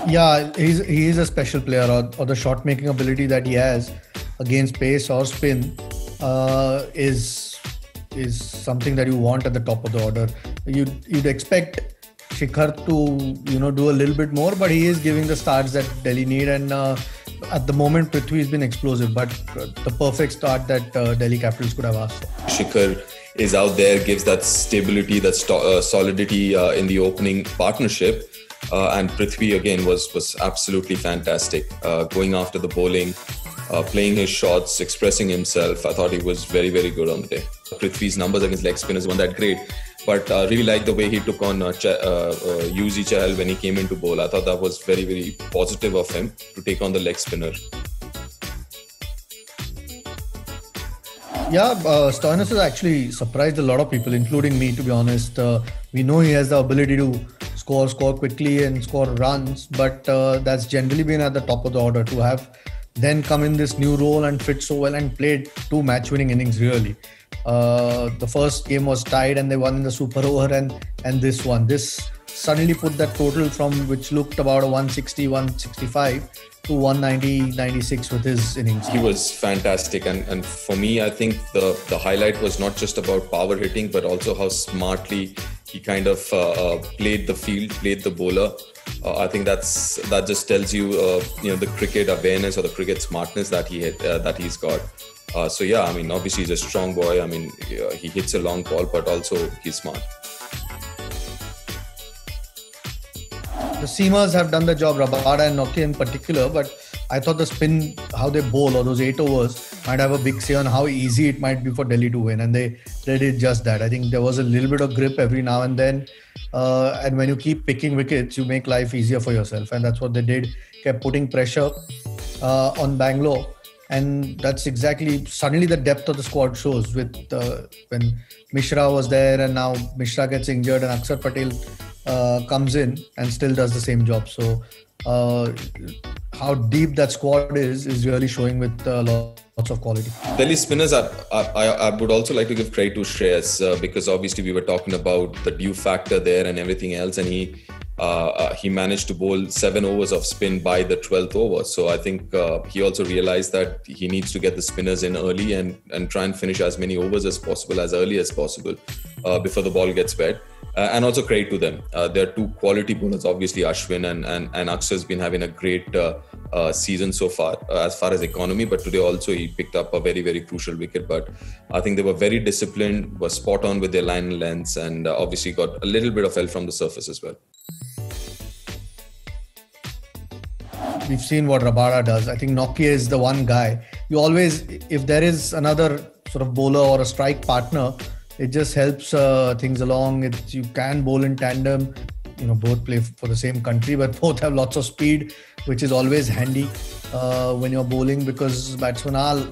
Yeah, he is a special player, or the shot making ability that he has against pace or spin is something that you want at the top of the order. You'd expect Shikhar to do a little bit more, but he is giving the starts that Delhi need, and at the moment Prithvi has been explosive, but the perfect start that Delhi Capitals could have asked for. Shikhar is out there, gives that stability, that solidity in the opening partnership. And Prithvi again was absolutely fantastic, going after the bowling, playing his shots, expressing himself. I thought he was very, very good on the day. Prithvi's numbers against leg spinners weren't that great, but I really liked the way he took on Yuzi Chahal when he came into bowl. I thought that was very, very positive of him to take on the leg spinner. Yeah, Stoinis has actually surprised a lot of people, including me, to be honest. We know he has the ability to score quickly and score runs, but that's generally been at the top of the order. To have then come in this new role and fit so well and played 2 match-winning innings, really. The first game was tied and they won in the super over, and this one. This suddenly put that total from which looked about a 160, 165 to 190, 96 with his innings. He was fantastic, and for me, I think the highlight was not just about power hitting, but also how smartly he kind of played the field, played the bowler. I think that just tells you, the cricket awareness or the cricket smartness that he's got. So yeah, I mean, obviously he's a strong boy. I mean, he hits a long ball, but also he's smart. The seamers have done the job, Rabada and Nokia in particular, but I thought the spin, how they bowl, or those 8 overs, might have a big say on how easy it might be for Delhi to win, and they did just that. I think there was a little bit of grip every now and then, and when you keep picking wickets, you make life easier for yourself, and that's what they did. Kept putting pressure on Bangalore, and that's exactly suddenly the depth of the squad shows with when Mishra was there, and now Mishra gets injured and Akshar Patel comes in and still does the same job. So how deep that squad is really showing with lots of quality. Delhi spinners, I would also like to give credit to Shreyas because obviously we were talking about the due factor there and everything else, and he managed to bowl 7 overs of spin by the 12th over. So I think he also realized that he needs to get the spinners in early and try and finish as many overs as possible, as early as possible before the ball gets wet. And also credit to them. There are 2 quality bowlers, obviously Ashwin and Akshar has been having a great season so far as economy, but today also he picked up a very, very crucial wicket. But I think they were very disciplined, were spot on with their line and lengths, and obviously got a little bit of help from the surface as well. We've seen what Rabada does. I think Nokia is the one guy. You always, if there is another sort of bowler or a strike partner, it just helps things along. You can bowl in tandem. Both play for the same country, but both have lots of speed, which is always handy when you're bowling, because batsmen are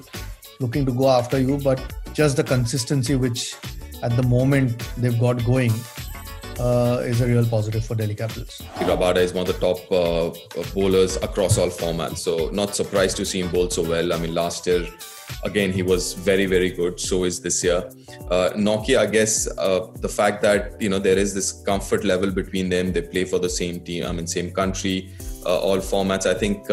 looking to go after you. But just the consistency, which at the moment they've got going, is a real positive for Delhi Capitals. Rabada is one of the top bowlers across all formats, so not surprised to see him bowl so well. I mean, last year, again, he was very, very good. So is this year. Nokia, I guess, the fact that, there is this comfort level between them. They play for the same team, same country, all formats. I think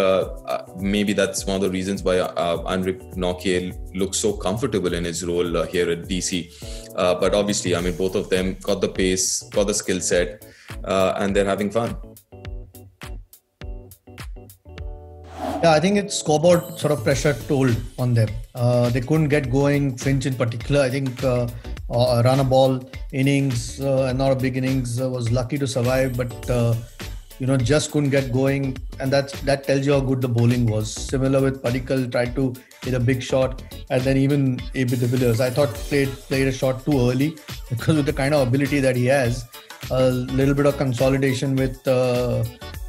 maybe that's one of the reasons why Anrich Nokia looks so comfortable in his role here at DC. But obviously, both of them got the pace, got the skill set, and they're having fun. Yeah, I think it's scoreboard sort of pressure told on them. They couldn't get going. Finch in particular, I think, run a ball innings, and not a big innings, was lucky to survive, but just couldn't get going, and that tells you how good the bowling was. Similar with Padikkal, tried to hit a big shot, and then even AB de Villiers, I thought played a shot too early, because with the kind of ability that he has, a little bit of consolidation with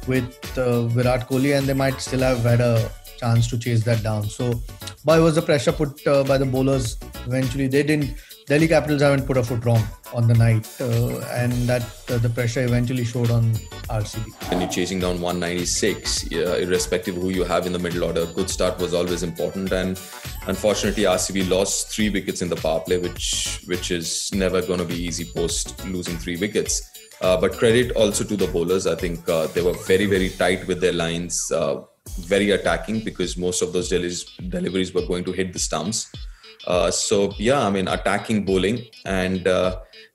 Virat Kohli, and they might still have had a chance to chase that down. So, but it was the pressure put by the bowlers. Eventually, they didn't Delhi Capitals haven't put a foot wrong on the night, and that the pressure eventually showed on RCB. When you're chasing down 196, irrespective of who you have in the middle order, a good start was always important. And unfortunately, RCB lost 3 wickets in the power play, which is never going to be easy post losing 3 wickets. But credit also to the bowlers. I think they were very, very tight with their lines, very attacking, because most of those deliveries were going to hit the stumps. So yeah, I mean, attacking bowling, and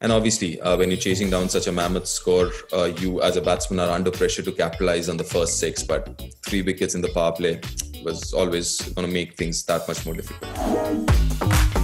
obviously when you're chasing down such a mammoth score, you as a batsman are under pressure to capitalize on the first 6, but 3 wickets in the power play was always going to make things that much more difficult.